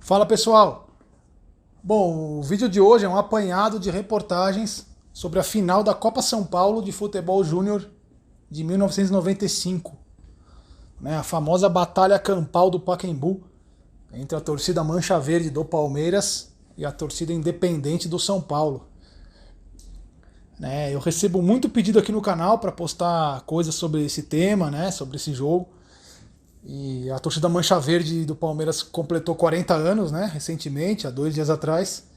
Fala pessoal! Bom, o vídeo de hoje é um apanhado de reportagens sobre a final da Copa São Paulo de Futebol Júnior de 1995. A famosa batalha campal do Pacaembu entre a torcida Mancha Verde do Palmeiras e a torcida Independente do São Paulo. Eu recebo muito pedido aqui no canal para postar coisas sobre esse tema, sobre esse jogo. E a torcida Mancha Verde do Palmeiras completou 40 anos, recentemente, há 2 dias atrás.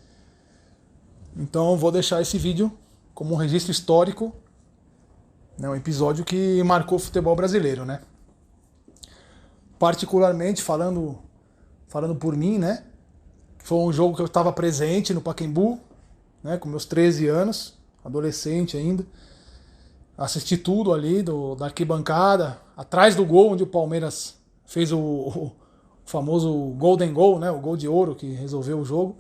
Então vou deixar esse vídeo como um registro histórico, um episódio que marcou o futebol brasileiro. Particularmente, falando por mim, foi um jogo que eu estava presente no Pacaembu, com meus 13 anos, adolescente ainda. Assisti tudo ali da arquibancada, atrás do gol onde o Palmeiras fez o famoso Golden Goal, o gol de ouro que resolveu o jogo,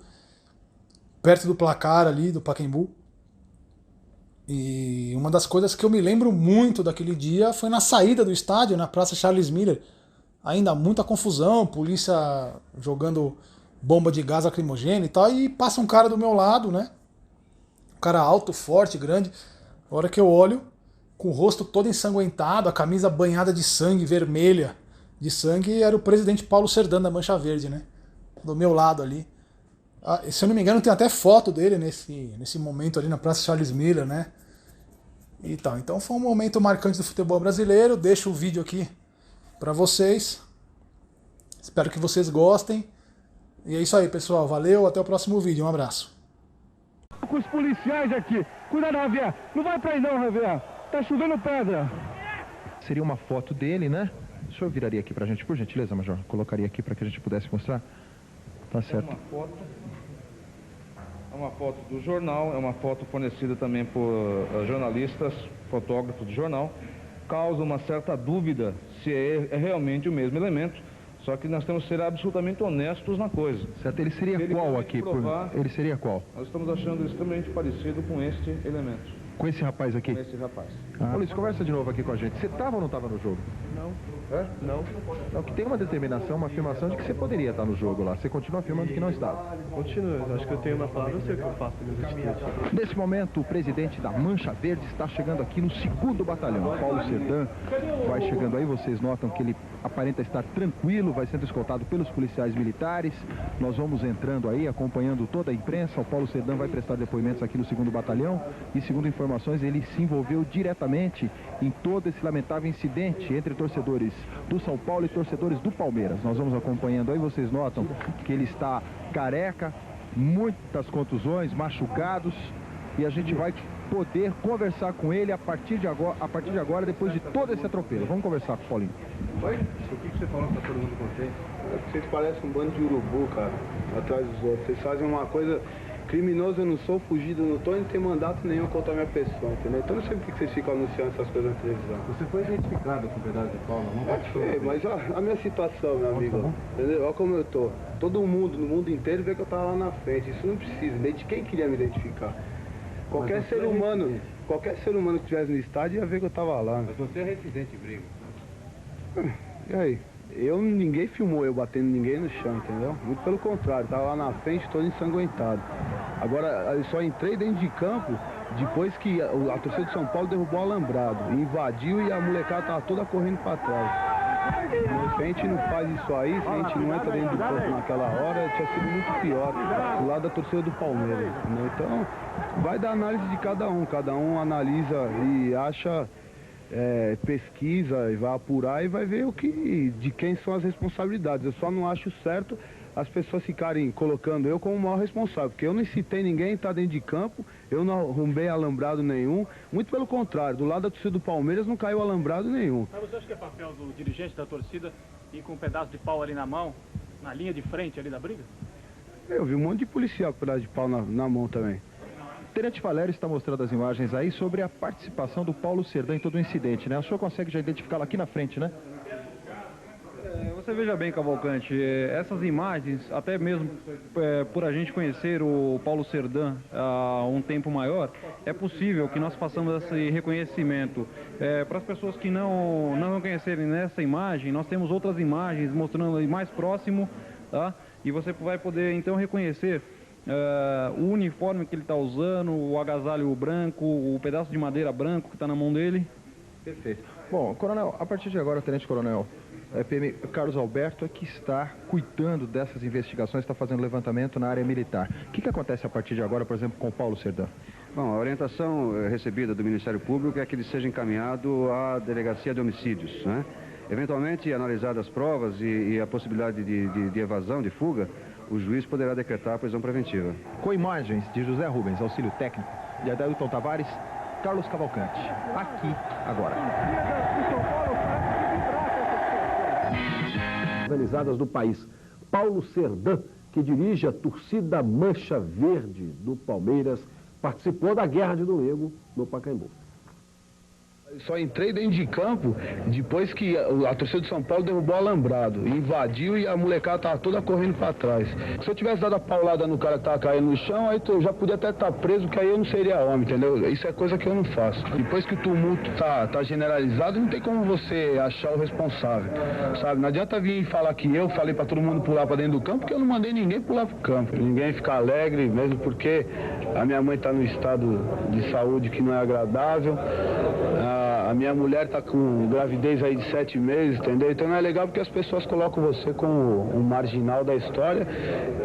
perto do placar ali do Pacaembu. E uma das coisas que eu me lembro muito daquele dia foi na saída do estádio, na Praça Charles Miller. Ainda muita confusão, polícia jogando bomba de gás lacrimogêneo e tal, e passa um cara do meu lado, um cara alto, forte, grande. A hora que eu olho, com o rosto todo ensanguentado, a camisa banhada de sangue, vermelha de sangue, era o presidente Paulo Serdán da Mancha Verde, do meu lado ali. Se eu não me engano, tem até foto dele nesse momento ali na Praça Charles Miller, E tal. Então foi um momento marcante do futebol brasileiro. Deixo o vídeo aqui para vocês. Espero que vocês gostem. E é isso aí, pessoal. Valeu, até o próximo vídeo. Um abraço. Com os policiais aqui. Cuidado, Javier. Não vai pra aí não, Javier. Tá chovendo pedra. Seria uma foto dele, O senhor viraria aqui pra gente, por gentileza, Major? Colocaria aqui para que a gente pudesse mostrar? Tá certo. É uma foto do jornal, é uma foto fornecida também por jornalistas, fotógrafos do jornal. Causa uma certa dúvida se é realmente o mesmo elemento, só que nós temos que ser absolutamente honestos na coisa. Certo, ele seria qual aqui? Ele seria qual? Nós estamos achando ele extremamente parecido com este elemento. Com esse rapaz aqui? Com esse rapaz. Ô Luiz, conversa de novo aqui com a gente. Você estava ou não estava no jogo? Não. É? Não. Não, que tem uma determinação, uma afirmação de que você poderia estar no jogo lá. Você continua afirmando que não estava. Continuo, acho que eu tenho uma palavra, eu sei o que eu faço. Nesse momento, o presidente da Mancha Verde está chegando aqui no 2º Batalhão. Paulo Serdán vai chegando aí, vocês notam que ele aparenta estar tranquilo, vai sendo escoltado pelos policiais militares. Nós vamos entrando aí, acompanhando toda a imprensa. O Paulo Serdán vai prestar depoimentos aqui no 2º Batalhão e, segundo informações, ele se envolveu diretamente em todo esse lamentável incidente entre torcedores do São Paulo e torcedores do Palmeiras. Nós vamos acompanhando aí, vocês notam que ele está careca, muitas contusões, machucados, e a gente vai poder conversar com ele a partir de agora, depois de todo esse atropelo. Vamos conversar com o Paulinho. Oi? O que você falou que tá todo mundo contente? Vocês parecem um bando de urubu, cara, atrás dos outros. Vocês fazem uma coisa... Criminoso eu não sou, fugido eu não tô, e não tem mandato nenhum contra a minha pessoa, entendeu? Então não sei por que vocês ficam anunciando essas coisas na televisão. Você foi identificado com pedaço de pau na mão? Mas ó, a minha situação, meu amigo, entendeu? Olha como eu tô. Todo mundo, no mundo inteiro, vê que eu tava lá na frente. Isso não precisa, quem queria me identificar? Qualquer ser humano que estivesse no estádio ia ver que eu tava lá. Mas você é residente, Brigo. E aí? Ninguém filmou eu batendo ninguém no chão, entendeu? Muito pelo contrário, tava lá na frente todo ensanguentado. Agora, eu só entrei dentro de campo depois que a torcida de São Paulo derrubou o alambrado, invadiu e a molecada tava toda correndo para trás. Se a gente não faz isso aí, se a gente não entra dentro do campo naquela hora, tinha sido muito pior, do lado da torcida do Palmeiras, entendeu? Então, vai dar análise de cada um analisa e acha... pesquisa e vai apurar e vai ver de quem são as responsabilidades. Eu só não acho certo as pessoas ficarem colocando eu como o maior responsável, porque eu não incitei ninguém a estar dentro de campo, eu não arrombei alambrado nenhum, muito pelo contrário, do lado da torcida do Palmeiras não caiu alambrado nenhum. Mas você acha que é papel do dirigente da torcida ir com um pedaço de pau ali na mão, na linha de frente ali da briga? Eu vi um monte de policial com pedaço de pau na mão também. Tenente Valério está mostrando as imagens aí sobre a participação do Paulo Serdán em todo o incidente, O senhor consegue já identificá-lo aqui na frente, Você veja bem, Cavalcante, essas imagens, até mesmo por a gente conhecer o Paulo Serdán há um tempo maior, é possível que nós façamos esse reconhecimento. Para as pessoas que não conhecerem nessa imagem, nós temos outras imagens mostrando mais próximo tá? E você vai poder então reconhecer o uniforme que ele está usando, o agasalho branco, o pedaço de madeira branco que está na mão dele. Perfeito. Bom, coronel, a partir de agora, tenente coronel, PM Carlos Alberto é que está cuidando dessas investigações, está fazendo levantamento na área militar. O que acontece a partir de agora, por exemplo, com o Paulo Serdã? Bom, a orientação recebida do Ministério Público é que ele seja encaminhado à Delegacia de Homicídios, né? Eventualmente, analisadas as provas e a possibilidade de evasão, de fuga, o juiz poderá decretar a prisão preventiva. Com imagens de José Rubens, auxílio técnico, de Adailton Tavares, Carlos Cavalcante, aqui, agora. Organizadas do país. Paulo Serdã, que dirige a torcida Mancha Verde do Palmeiras, participou da Guerra de Domingo no Pacaembu. Só entrei dentro de campo depois que a torcida de São Paulo derrubou o alambrado, invadiu e a molecada estava toda correndo para trás. Se eu tivesse dado a paulada no cara que estava caindo no chão, aí eu já podia até estar preso, que aí eu não seria homem, entendeu? Isso é coisa que eu não faço. Depois que o tumulto tá generalizado, não tem como você achar o responsável, sabe? Não adianta vir falar que eu falei para todo mundo pular para dentro do campo, porque eu não mandei ninguém pular para o campo. Ninguém ficar alegre, mesmo porque a minha mãe está no estado de saúde que não é agradável. A minha mulher está com gravidez aí de 7 meses, entendeu? Então não é legal porque as pessoas colocam você como um marginal da história.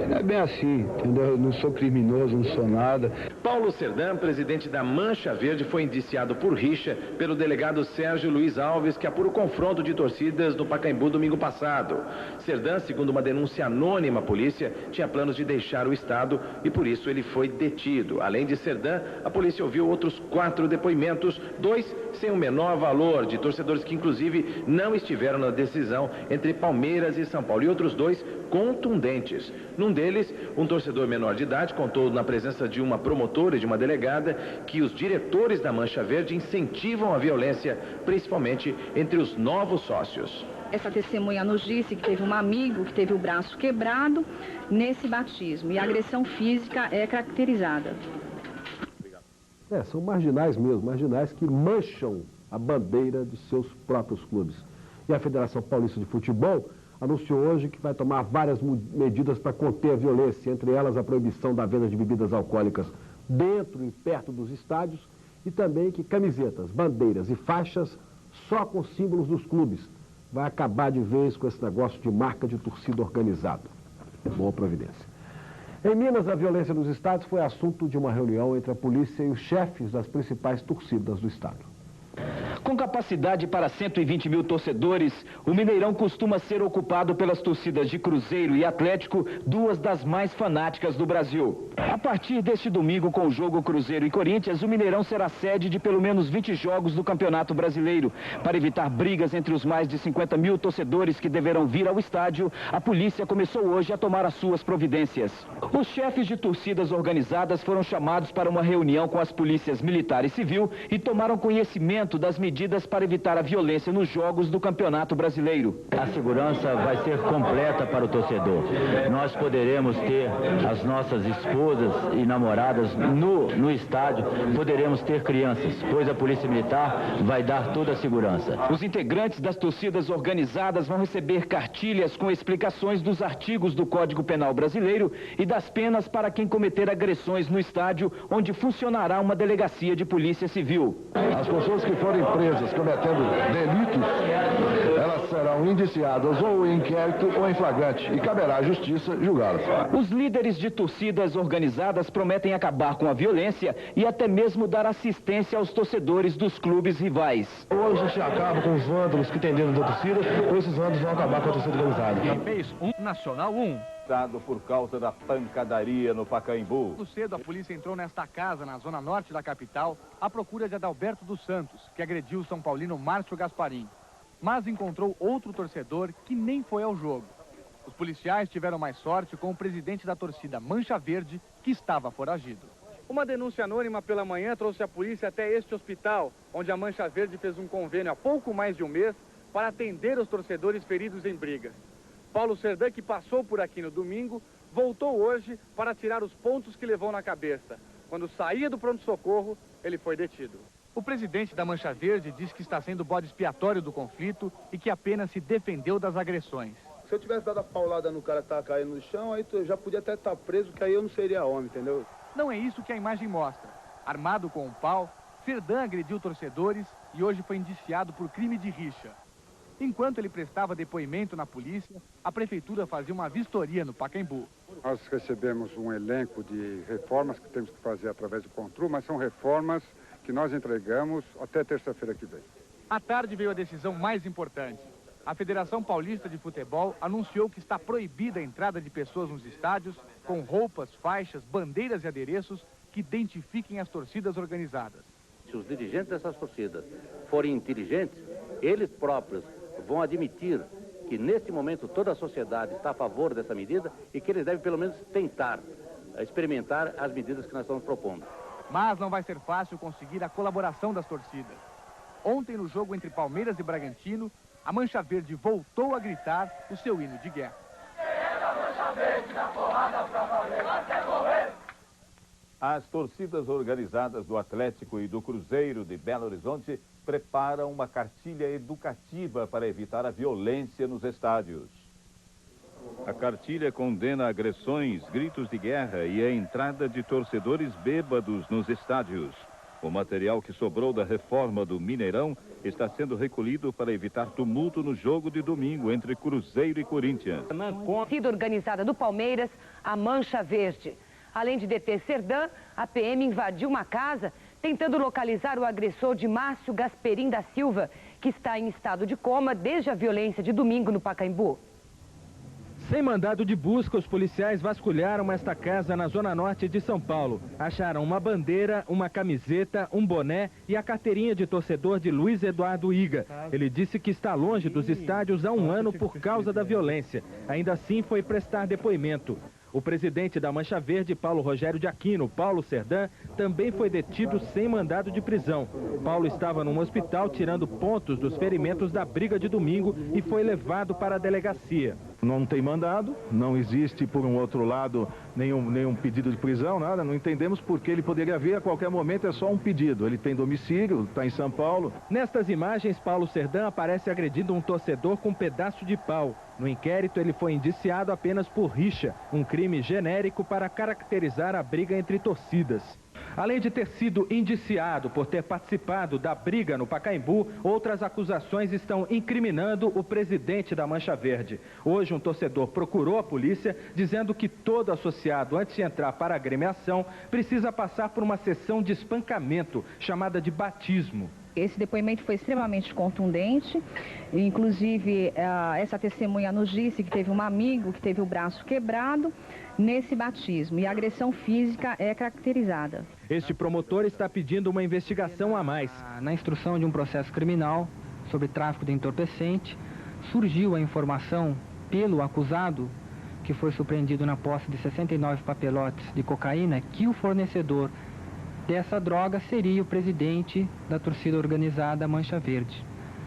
Não é bem assim, entendeu? Eu não sou criminoso, não sou nada. Paulo Serdã, presidente da Mancha Verde, foi indiciado por rixa pelo delegado Sérgio Luiz Alves, que apura o confronto de torcidas no Pacaembu domingo passado. Serdã, segundo uma denúncia anônima à polícia, tinha planos de deixar o estado e por isso ele foi detido. Além de Serdã, a polícia ouviu outros 4 depoimentos, 2 sem o menor valor, de torcedores que inclusive não estiveram na decisão entre Palmeiras e São Paulo, e outros 2 contundentes. Num deles, um torcedor menor de idade contou na presença de uma promotora e de uma delegada que os diretores da Mancha Verde incentivam a violência, principalmente entre os novos sócios. Essa testemunha nos disse que teve um amigo que teve o braço quebrado nesse batismo e a agressão física é caracterizada. São marginais mesmo, marginais que mancham a bandeira de seus próprios clubes. E a Federação Paulista de Futebol anunciou hoje que vai tomar várias medidas para conter a violência, entre elas a proibição da venda de bebidas alcoólicas dentro e perto dos estádios e também que camisetas, bandeiras e faixas só com símbolos dos clubes. Vai acabar de vez com esse negócio de marca de torcida organizada. Boa providência. Em Minas, a violência nos estádios foi assunto de uma reunião entre a polícia e os chefes das principais torcidas do estado. Com capacidade para 120 mil torcedores, o Mineirão costuma ser ocupado pelas torcidas de Cruzeiro e Atlético, 2 das mais fanáticas do Brasil. A partir deste domingo, com o jogo Cruzeiro e Corinthians, o Mineirão será sede de pelo menos 20 jogos do Campeonato Brasileiro. Para evitar brigas entre os mais de 50 mil torcedores que deverão vir ao estádio, a polícia começou hoje a tomar as suas providências. Os chefes de torcidas organizadas foram chamados para uma reunião com as polícias militar e civil e tomaram conhecimento das medidas para evitar a violência nos jogos do Campeonato Brasileiro. A segurança vai ser completa para o torcedor. Nós poderemos ter as nossas esposas e namoradas no estádio, poderemos ter crianças, pois a Polícia Militar vai dar toda a segurança. Os integrantes das torcidas organizadas vão receber cartilhas com explicações dos artigos do Código Penal Brasileiro e das penas para quem cometer agressões no estádio, onde funcionará uma delegacia de polícia civil. As pessoas que forem presas cometendo delitos, elas serão indiciadas ou em inquérito ou em flagrante e caberá à justiça julgá-las. Os líderes de torcidas organizadas prometem acabar com a violência e até mesmo dar assistência aos torcedores dos clubes rivais. Hoje a gente acaba com os vândalos que tem dentro da torcida, ou esses vândalos vão acabar com a torcida organizada. Mês 1, Nacional 1. Por causa da pancadaria no Pacaembu. Muito cedo, a polícia entrou nesta casa, na zona norte da capital, à procura de Adalberto dos Santos, que agrediu o São Paulino Márcio Gasparim. Mas encontrou outro torcedor que nem foi ao jogo. Os policiais tiveram mais sorte com o presidente da torcida Mancha Verde, que estava foragido. Uma denúncia anônima pela manhã trouxe a polícia até este hospital, onde a Mancha Verde fez um convênio há pouco mais de um mês para atender os torcedores feridos em brigas. Paulo Serdã, que passou por aqui no domingo, voltou hoje para tirar os pontos que levou na cabeça. Quando saía do pronto-socorro, ele foi detido. O presidente da Mancha Verde diz que está sendo bode expiatório do conflito e que apenas se defendeu das agressões. Se eu tivesse dado a paulada no cara que tava caindo no chão, aí eu já podia até estar preso, que aí eu não seria homem, entendeu? Não é isso que a imagem mostra. Armado com um pau, Serdã agrediu torcedores e hoje foi indiciado por crime de rixa. Enquanto ele prestava depoimento na polícia, a prefeitura fazia uma vistoria no Pacaembu. Nós recebemos um elenco de reformas que temos que fazer através do CONTRU, mas são reformas que nós entregamos até terça-feira que vem. À tarde veio a decisão mais importante. A Federação Paulista de Futebol anunciou que está proibida a entrada de pessoas nos estádios com roupas, faixas, bandeiras e adereços que identifiquem as torcidas organizadas. Se os dirigentes dessas torcidas forem inteligentes, eles próprios vão admitir que neste momento toda a sociedade está a favor dessa medida e que eles devem pelo menos tentar experimentar as medidas que nós estamos propondo. Mas não vai ser fácil conseguir a colaboração das torcidas. Ontem, no jogo entre Palmeiras e Bragantino, a Mancha Verde voltou a gritar o seu hino de guerra. As torcidas organizadas do Atlético e do Cruzeiro de Belo Horizonte preparam uma cartilha educativa para evitar a violência nos estádios. A cartilha condena agressões, gritos de guerra e a entrada de torcedores bêbados nos estádios. O material que sobrou da reforma do Mineirão está sendo recolhido para evitar tumulto no jogo de domingo entre Cruzeiro e Corinthians. Torcida organizada do Palmeiras, a Mancha Verde. Além de deter Serdã, a PM invadiu uma casa tentando localizar o agressor de Márcio Gasperim da Silva, que está em estado de coma desde a violência de domingo no Pacaembu. Sem mandado de busca, os policiais vasculharam esta casa na zona norte de São Paulo. Acharam uma bandeira, uma camiseta, um boné e a carteirinha de torcedor de Luiz Eduardo Iga. Ele disse que está longe dos estádios há um ano por causa da violência. Ainda assim, foi prestar depoimento. O presidente da Mancha Verde, Paulo Rogério de Aquino, Paulo Serdã, também foi detido sem mandado de prisão. Paulo estava num hospital tirando pontos dos ferimentos da briga de domingo e foi levado para a delegacia. Não tem mandado, não existe, por um outro lado, nenhum pedido de prisão, nada. Não entendemos porque ele poderia vir a qualquer momento, é só um pedido. Ele tem domicílio, está em São Paulo. Nestas imagens, Paulo Serdã aparece agredindo um torcedor com um pedaço de pau. No inquérito, ele foi indiciado apenas por rixa, um crime genérico para caracterizar a briga entre torcidas. Além de ter sido indiciado por ter participado da briga no Pacaembu, outras acusações estão incriminando o presidente da Mancha Verde. Hoje, um torcedor procurou a polícia dizendo que todo associado, antes de entrar para a agremiação, precisa passar por uma sessão de espancamento, chamada de batismo. Esse depoimento foi extremamente contundente, inclusive essa testemunha nos disse que teve um amigo que teve o braço quebrado nesse batismo e a agressão física é caracterizada. Este promotor está pedindo uma investigação a mais. Na instrução de um processo criminal sobre tráfico de entorpecente, surgiu a informação pelo acusado, que foi surpreendido na posse de 69 papelotes de cocaína, que o fornecedor dessa droga seria o presidente da torcida organizada Mancha Verde.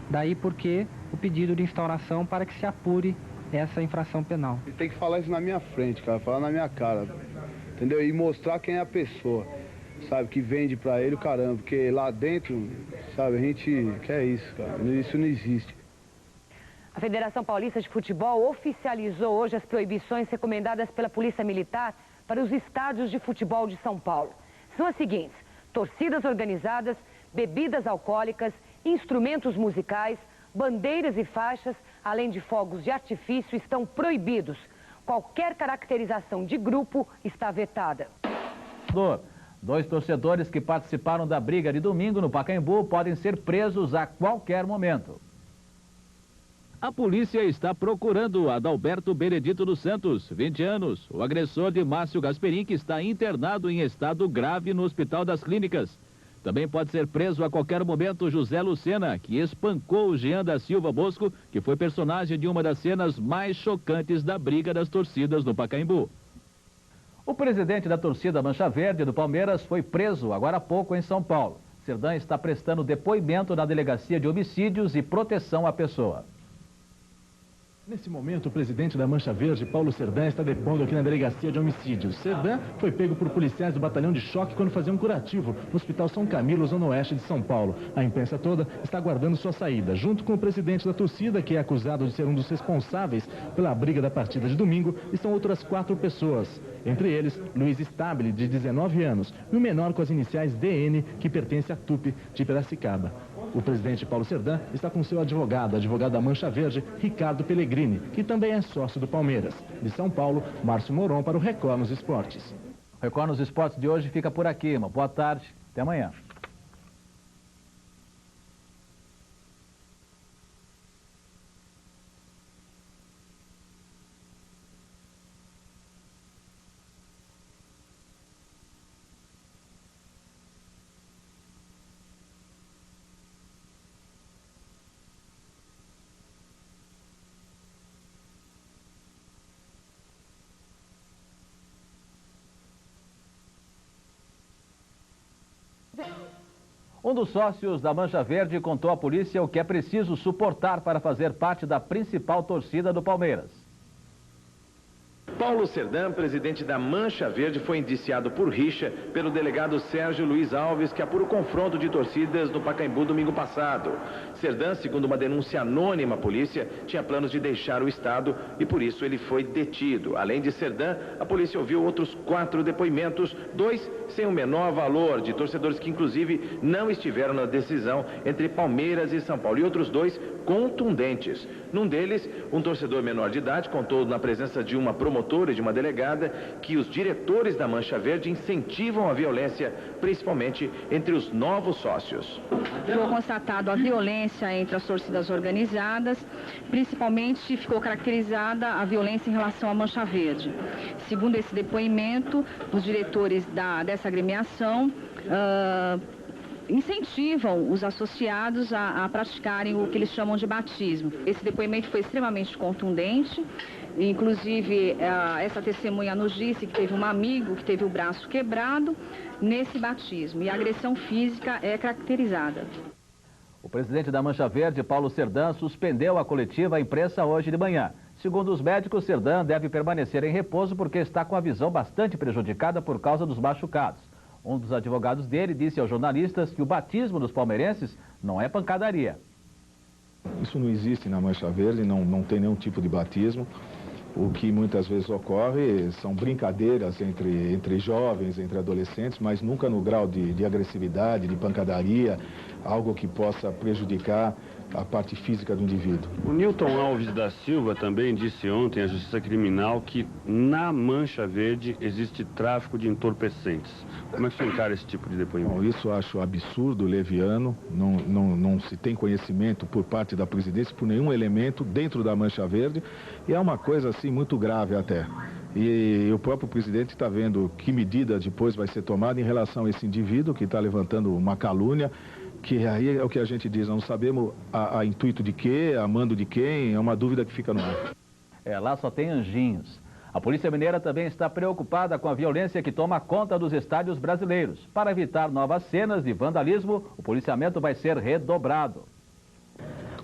Daí porque o pedido de instauração para que se apure essa infração penal. Ele tem que falar isso na minha frente, cara, falar na minha cara, entendeu? E mostrar quem é a pessoa, sabe, que vende pra ele o caramba, porque lá dentro, sabe, a gente quer isso, cara, isso não existe. A Federação Paulista de Futebol oficializou hoje as proibições recomendadas pela Polícia Militar para os estádios de futebol de São Paulo. São as seguintes: torcidas organizadas, bebidas alcoólicas, instrumentos musicais, bandeiras e faixas, além de fogos de artifício, estão proibidos. Qualquer caracterização de grupo está vetada. Dois torcedores que participaram da briga de domingo no Pacaembu podem ser presos a qualquer momento. A polícia está procurando Adalberto Benedito dos Santos, 20 anos, o agressor de Márcio Gasperim, que está internado em estado grave no Hospital das Clínicas. Também pode ser preso a qualquer momento José Lucena, que espancou Jean da Silva Bosco, que foi personagem de uma das cenas mais chocantes da briga das torcidas no Pacaembu. O presidente da torcida Mancha Verde do Palmeiras foi preso agora há pouco em São Paulo. Serdã está prestando depoimento na Delegacia de Homicídios e Proteção à Pessoa. Nesse momento, o presidente da Mancha Verde, Paulo Serdã, está depondo aqui na delegacia de homicídios. Serdã foi pego por policiais do batalhão de choque quando fazia um curativo no Hospital São Camilo, zona oeste de São Paulo. A imprensa toda está aguardando sua saída. Junto com o presidente da torcida, que é acusado de ser um dos responsáveis pela briga da partida de domingo, estão outras 4 pessoas. Entre eles, Luiz Stabile, de 19 anos, e o menor com as iniciais DN, que pertence à TUP de Piracicaba. O presidente Paulo Serdã está com seu advogado da Mancha Verde, Ricardo Pellegrini, que também é sócio do Palmeiras. De São Paulo, Márcio Moron para o Record nos Esportes. O Record nos Esportes de hoje fica por aqui. Uma boa tarde, até amanhã. Um dos sócios da Mancha Verde contou à polícia o que é preciso suportar para fazer parte da principal torcida do Palmeiras. Paulo Serdã, presidente da Mancha Verde, foi indiciado por rixa pelo delegado Sérgio Luiz Alves, que apura o confronto de torcidas no Pacaembu domingo passado. Serdã, segundo uma denúncia anônima à polícia, tinha planos de deixar o estado e por isso ele foi detido. Além de Serdã, a polícia ouviu outros 4 depoimentos, 2 sem o menor valor, de torcedores que inclusive não estiveram na decisão entre Palmeiras e São Paulo, e outros 2 contundentes. Num deles, um torcedor menor de idade contou na presença de uma promotora e de uma delegada que os diretores da Mancha Verde incentivam a violência, principalmente entre os novos sócios. Ficou constatado a violência entre as torcidas organizadas, principalmente ficou caracterizada a violência em relação à Mancha Verde. Segundo esse depoimento, os diretores dessa agremiação incentivam os associados a praticarem o que eles chamam de batismo. Esse depoimento foi extremamente contundente, inclusive essa testemunha nos disse que teve um amigo que teve o braço quebrado nesse batismo, e a agressão física é caracterizada. O presidente da Mancha Verde, Paulo Serdã, suspendeu a coletiva à imprensa hoje de manhã. Segundo os médicos, Serdã deve permanecer em repouso porque está com a visão bastante prejudicada por causa dos machucados. Um dos advogados dele disse aos jornalistas que o batismo dos palmeirenses não é pancadaria. Isso não existe na Mancha Verde, não tem nenhum tipo de batismo. O que muitas vezes ocorre são brincadeiras entre jovens, entre adolescentes, mas nunca no grau de agressividade, de pancadaria, algo que possa prejudicar a parte física do indivíduo. O Nilton Alves da Silva também disse ontem à Justiça Criminal que na Mancha Verde existe tráfico de entorpecentes. Como é que você encara esse tipo de depoimento? Bom, isso eu acho absurdo, leviano, não se tem conhecimento por parte da presidência por nenhum elemento dentro da Mancha Verde, e é uma coisa assim muito grave até. E o próprio presidente está vendo que medida depois vai ser tomada em relação a esse indivíduo que está levantando uma calúnia, que aí é o que a gente diz, não sabemos a intuito de quê, a mando de quem, é uma dúvida que fica no ar. Lá só tem anjinhos. A Polícia Mineira também está preocupada com a violência que toma conta dos estádios brasileiros. Para evitar novas cenas de vandalismo, o policiamento vai ser redobrado.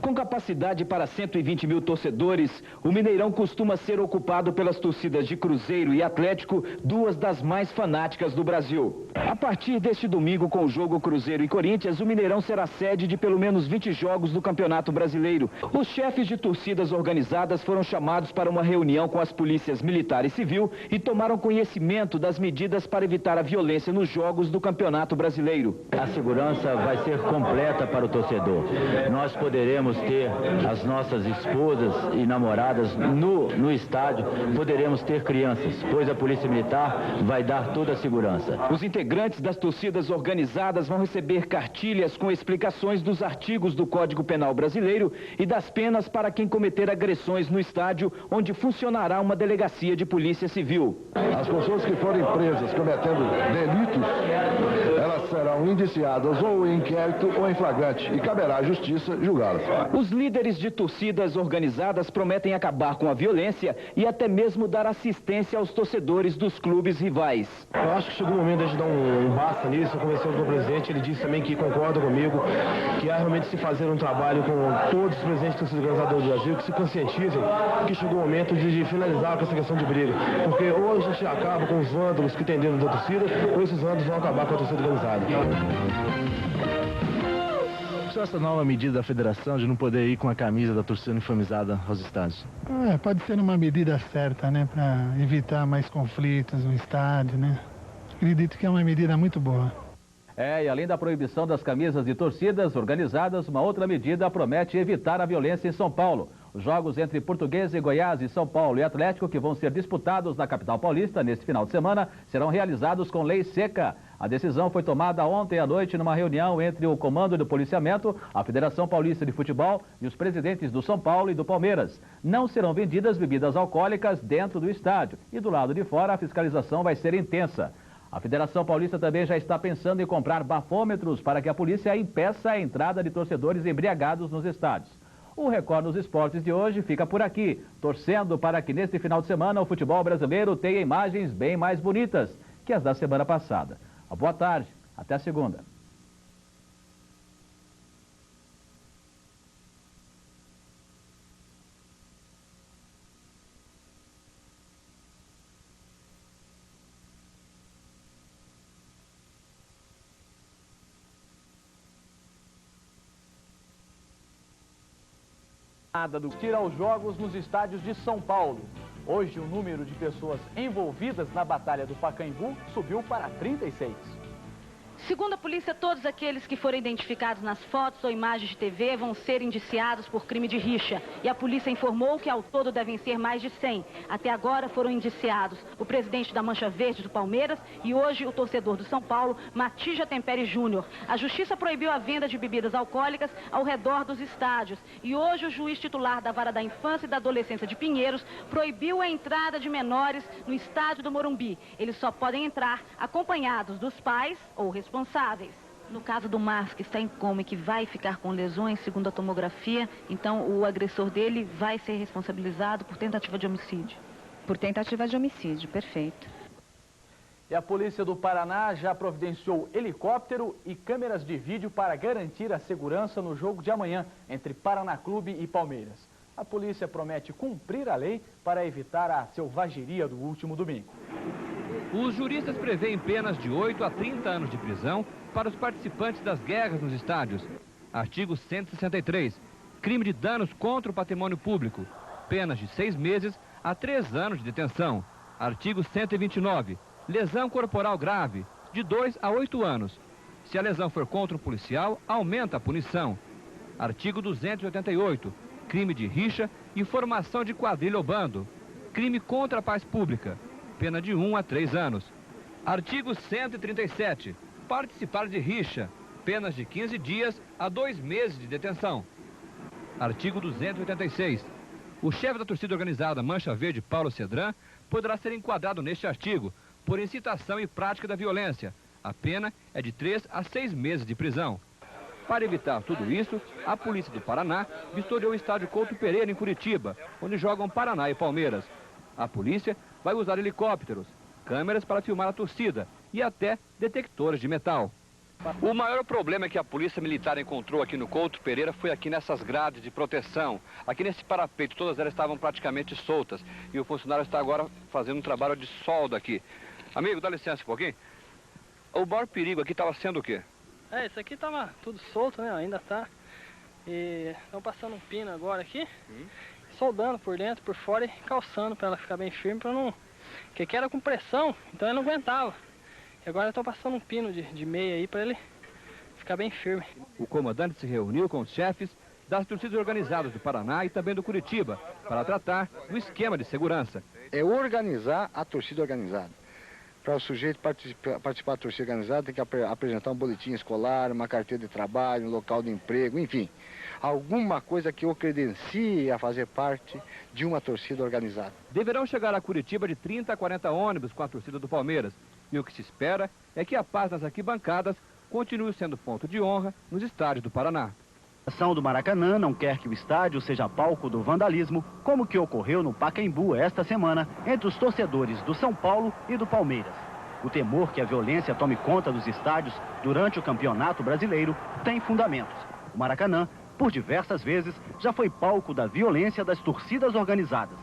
Com capacidade para 120 mil torcedores, o Mineirão costuma ser ocupado pelas torcidas de Cruzeiro e Atlético, 2 das mais fanáticas do Brasil. A partir deste domingo, com o jogo Cruzeiro e Corinthians, o Mineirão será sede de pelo menos 20 jogos do Campeonato Brasileiro. Os chefes de torcidas organizadas foram chamados para uma reunião com as polícias militar e civil e tomaram conhecimento das medidas para evitar a violência nos jogos do Campeonato Brasileiro. A segurança vai ser completa para o torcedor. Nós poderemos ter as nossas esposas e namoradas no estádio, poderemos ter crianças, pois a Polícia Militar vai dar toda a segurança. Os integrantes das torcidas organizadas vão receber cartilhas com explicações dos artigos do Código Penal Brasileiro e das penas para quem cometer agressões no estádio, onde funcionará uma delegacia de polícia civil. As pessoas que forem presas cometendo delitos, elas elas serão indiciadas ou em inquérito ou em flagrante e caberá à justiça julgá-las. Os líderes de torcidas organizadas prometem acabar com a violência e até mesmo dar assistência aos torcedores dos clubes rivais. Eu acho que chegou o momento de a gente dar um basta nisso. Conversando com o presidente, ele disse também que concorda comigo, que há realmente se fazer um trabalho com todos os presidentes de torcidas organizadas do Brasil, que se conscientizem que chegou o momento de finalizar com essa questão de briga. Porque ou a gente acaba com os vândalos que tem dentro da torcida, ou esses vândalos vão acabar com a torcida organizada. Essa nova medida da federação de não poder ir com a camisa da torcida uniformizada aos estádios? Pode ser uma medida certa, né, para evitar mais conflitos no estádio, né? Acredito que é uma medida muito boa. E além da proibição das camisas de torcidas organizadas, uma outra medida promete evitar a violência em São Paulo. Os jogos entre Portuguesa e Goiás e São Paulo e Atlético, que vão ser disputados na capital paulista neste final de semana, serão realizados com lei seca. A decisão foi tomada ontem à noite numa reunião entre o Comando do Policiamento, a Federação Paulista de Futebol e os presidentes do São Paulo e do Palmeiras. Não serão vendidas bebidas alcoólicas dentro do estádio e do lado de fora a fiscalização vai ser intensa. A Federação Paulista também já está pensando em comprar bafômetros para que a polícia impeça a entrada de torcedores embriagados nos estádios. O Record nos Esportes de hoje fica por aqui, torcendo para que neste final de semana o futebol brasileiro tenha imagens bem mais bonitas que as da semana passada. Boa tarde, até a segunda. Do tira aos jogos nos estádios de São Paulo. Hoje o número de pessoas envolvidas na Batalha do Pacaembu subiu para 36. Segundo a polícia, todos aqueles que forem identificados nas fotos ou imagens de TV vão ser indiciados por crime de rixa. E a polícia informou que ao todo devem ser mais de 100. Até agora foram indiciados o presidente da Mancha Verde do Palmeiras e hoje o torcedor do São Paulo, Matija Temperi Júnior. A justiça proibiu a venda de bebidas alcoólicas ao redor dos estádios. E hoje o juiz titular da Vara da Infância e da Adolescência de Pinheiros proibiu a entrada de menores no estádio do Morumbi. Eles só podem entrar acompanhados dos pais ou responsáveis. No caso do Márcio, que está em coma e que vai ficar com lesões, segundo a tomografia, então o agressor dele vai ser responsabilizado por tentativa de homicídio. Por tentativa de homicídio, perfeito. E a polícia do Paraná já providenciou helicóptero e câmeras de vídeo para garantir a segurança no jogo de amanhã entre Paraná Clube e Palmeiras. A polícia promete cumprir a lei para evitar a selvageria do último domingo. Os juristas prevêem penas de 8 a 30 anos de prisão para os participantes das guerras nos estádios. Artigo 163, crime de danos contra o patrimônio público. Penas de 6 meses a 3 anos de detenção. Artigo 129, lesão corporal grave, de 2 a 8 anos. Se a lesão for contra um policial, aumenta a punição. Artigo 288, crime de rixa e formação de quadrilha ou bando. Crime contra a paz pública. Pena de 1 a 3 anos. Artigo 137, participar de rixa, penas de 15 dias a 2 meses de detenção. Artigo 286, o chefe da torcida organizada Mancha Verde, Paulo Cedran, poderá ser enquadrado neste artigo por incitação e prática da violência. A pena é de 3 a 6 meses de prisão. Para evitar tudo isso, a polícia do Paraná vistoriou o estádio Couto Pereira, em Curitiba, onde jogam Paraná e Palmeiras. A polícia vai usar helicópteros, câmeras para filmar a torcida e até detectores de metal. O maior problema que a polícia militar encontrou aqui no Couto Pereira foi aqui nessas grades de proteção. Aqui nesse parapeito, todas elas estavam praticamente soltas. E o funcionário está agora fazendo um trabalho de solda aqui. Amigo, dá licença um pouquinho. O maior perigo aqui estava sendo o quê? Isso aqui estava tudo solto, né? Ainda está. E estão passando um pino agora aqui. Soldando por dentro, por fora e calçando para ela ficar bem firme, para não... Porque aqui era com pressão, então ele não aguentava. E agora eu estou passando um pino de meia aí para ele ficar bem firme. O comandante se reuniu com os chefes das torcidas organizadas do Paraná e também do Curitiba para tratar do esquema de segurança. É organizar a torcida organizada. Para o sujeito participar da torcida organizada tem que apresentar um boletim escolar, uma carteira de trabalho, um local de emprego, enfim. Alguma coisa que o credencie a fazer parte de uma torcida organizada. Deverão chegar a Curitiba de 30 a 40 ônibus com a torcida do Palmeiras. E o que se espera é que a paz nas arquibancadas continue sendo ponto de honra nos estádios do Paraná. A ação do Maracanã não quer que o estádio seja palco do vandalismo, como que ocorreu no Pacaembu esta semana entre os torcedores do São Paulo e do Palmeiras. O temor que a violência tome conta dos estádios durante o Campeonato Brasileiro tem fundamentos. O Maracanã, por diversas vezes, já foi palco da violência das torcidas organizadas.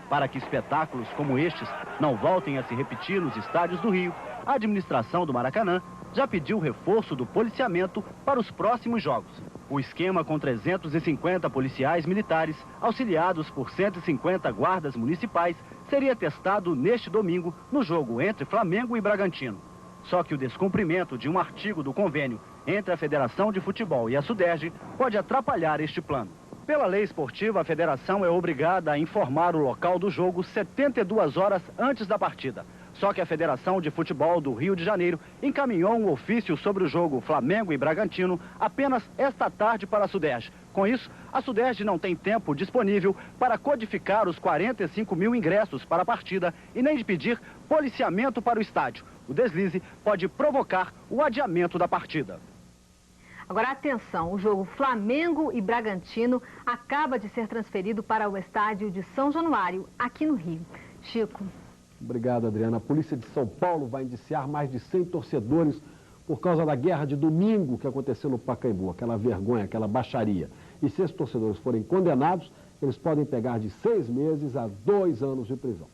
Para que espetáculos como estes não voltem a se repetir nos estádios do Rio, a administração do Maracanã já pediu reforço do policiamento para os próximos jogos. O esquema com 350 policiais militares, auxiliados por 150 guardas municipais, seria testado neste domingo no jogo entre Flamengo e Bragantino. Só que o descumprimento de um artigo do convênio entre a Federação de Futebol e a SUDERJ pode atrapalhar este plano. Pela lei esportiva, a federação é obrigada a informar o local do jogo 72 horas antes da partida. Só que a Federação de Futebol do Rio de Janeiro encaminhou um ofício sobre o jogo Flamengo e Bragantino apenas esta tarde para a SUDERJ. Com isso, a SUDERJ não tem tempo disponível para codificar os 45 mil ingressos para a partida e nem de pedir policiamento para o estádio. O deslize pode provocar o adiamento da partida. Agora, atenção, o jogo Flamengo e Bragantino acaba de ser transferido para o estádio de São Januário, aqui no Rio. Chico. Obrigado, Adriana. A polícia de São Paulo vai indiciar mais de 100 torcedores por causa da guerra de domingo que aconteceu no Pacaembu, aquela vergonha, aquela baixaria. E se esses torcedores forem condenados, eles podem pegar de 6 meses a 2 anos de prisão.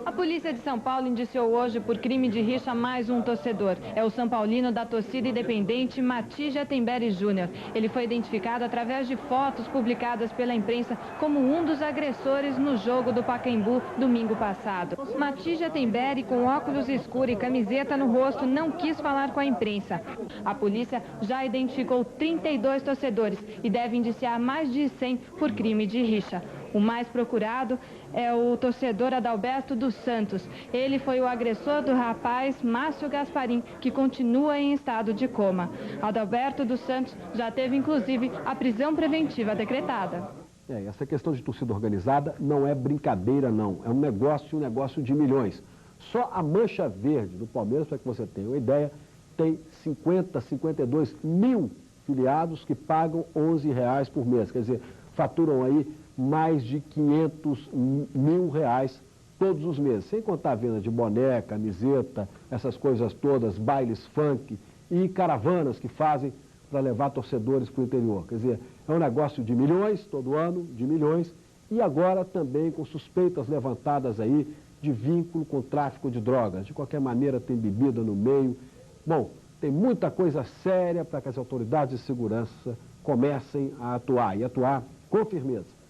A polícia de São Paulo indiciou hoje por crime de rixa mais um torcedor. É o São Paulino da torcida independente Mati Jatenberry Júnior. Ele foi identificado através de fotos publicadas pela imprensa como um dos agressores no jogo do Pacaembu domingo passado. Mati Jatenberry, com óculos escuros e camiseta no rosto, não quis falar com a imprensa. A polícia já identificou 32 torcedores e deve indiciar mais de 100 por crime de rixa. O mais procurado é o torcedor Adalberto dos Santos. Ele foi o agressor do rapaz Márcio Gasparim, que continua em estado de coma. Adalberto dos Santos já teve, inclusive, a prisão preventiva decretada. Essa questão de torcida organizada não é brincadeira, não. É um negócio de milhões. Só a Mancha Verde do Palmeiras, para que você tenha uma ideia, tem 52 mil filiados que pagam R$11 por mês. Quer dizer, faturam aí mais de 500 mil reais todos os meses, sem contar a venda de boné, camiseta, essas coisas todas, bailes funk e caravanas que fazem para levar torcedores para o interior. Quer dizer, é um negócio de milhões, todo ano, de milhões, e agora também com suspeitas levantadas aí de vínculo com o tráfico de drogas. De qualquer maneira, tem bebida no meio. Bom, tem muita coisa séria para que as autoridades de segurança comecem a atuar, e atuar com firmeza.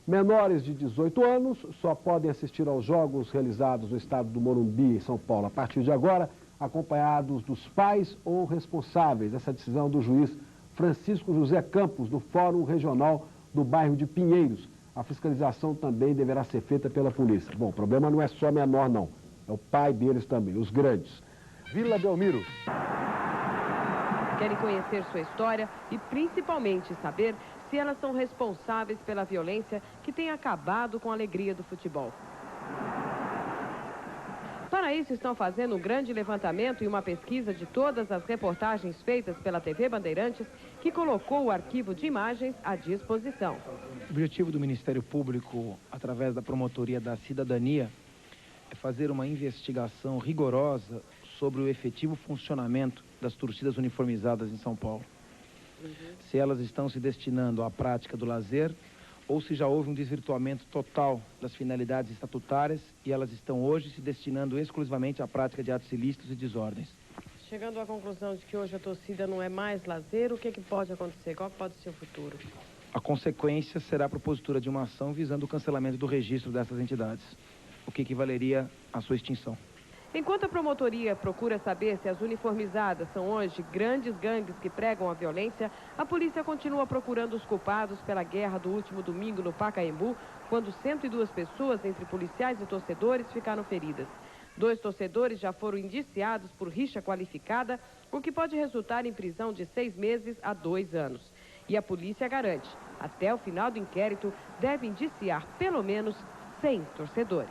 Menores de 18 anos só podem assistir aos jogos realizados no estado do Morumbi, em São Paulo, a partir de agora, acompanhados dos pais ou responsáveis. Essa decisão do juiz Francisco José Campos, do Fórum Regional do bairro de Pinheiros. A fiscalização também deverá ser feita pela polícia. Bom, o problema não é só menor, não. É o pai deles também, os grandes. Vila Belmiro. Querem conhecer sua história e, principalmente, saber se elas são responsáveis pela violência que tem acabado com a alegria do futebol. Para isso, estão fazendo um grande levantamento e uma pesquisa de todas as reportagens feitas pela TV Bandeirantes, que colocou o arquivo de imagens à disposição. O objetivo do Ministério Público, através da Promotoria da Cidadania, é fazer uma investigação rigorosa sobre o efetivo funcionamento das torcidas uniformizadas em São Paulo. Se elas estão se destinando à prática do lazer ou se já houve um desvirtuamento total das finalidades estatutárias e elas estão hoje se destinando exclusivamente à prática de atos ilícitos e desordens. Chegando à conclusão de que hoje a torcida não é mais lazer, o que pode acontecer? Qual pode ser o futuro? A consequência será a propositura de uma ação visando o cancelamento do registro dessas entidades, o que equivaleria à sua extinção. Enquanto a promotoria procura saber se as uniformizadas são hoje grandes gangues que pregam a violência, a polícia continua procurando os culpados pela guerra do último domingo no Pacaembu, quando 102 pessoas, entre policiais e torcedores, ficaram feridas. 2 torcedores já foram indiciados por rixa qualificada, o que pode resultar em prisão de 6 meses a 2 anos. E a polícia garante, até o final do inquérito, deve indiciar pelo menos 100 torcedores.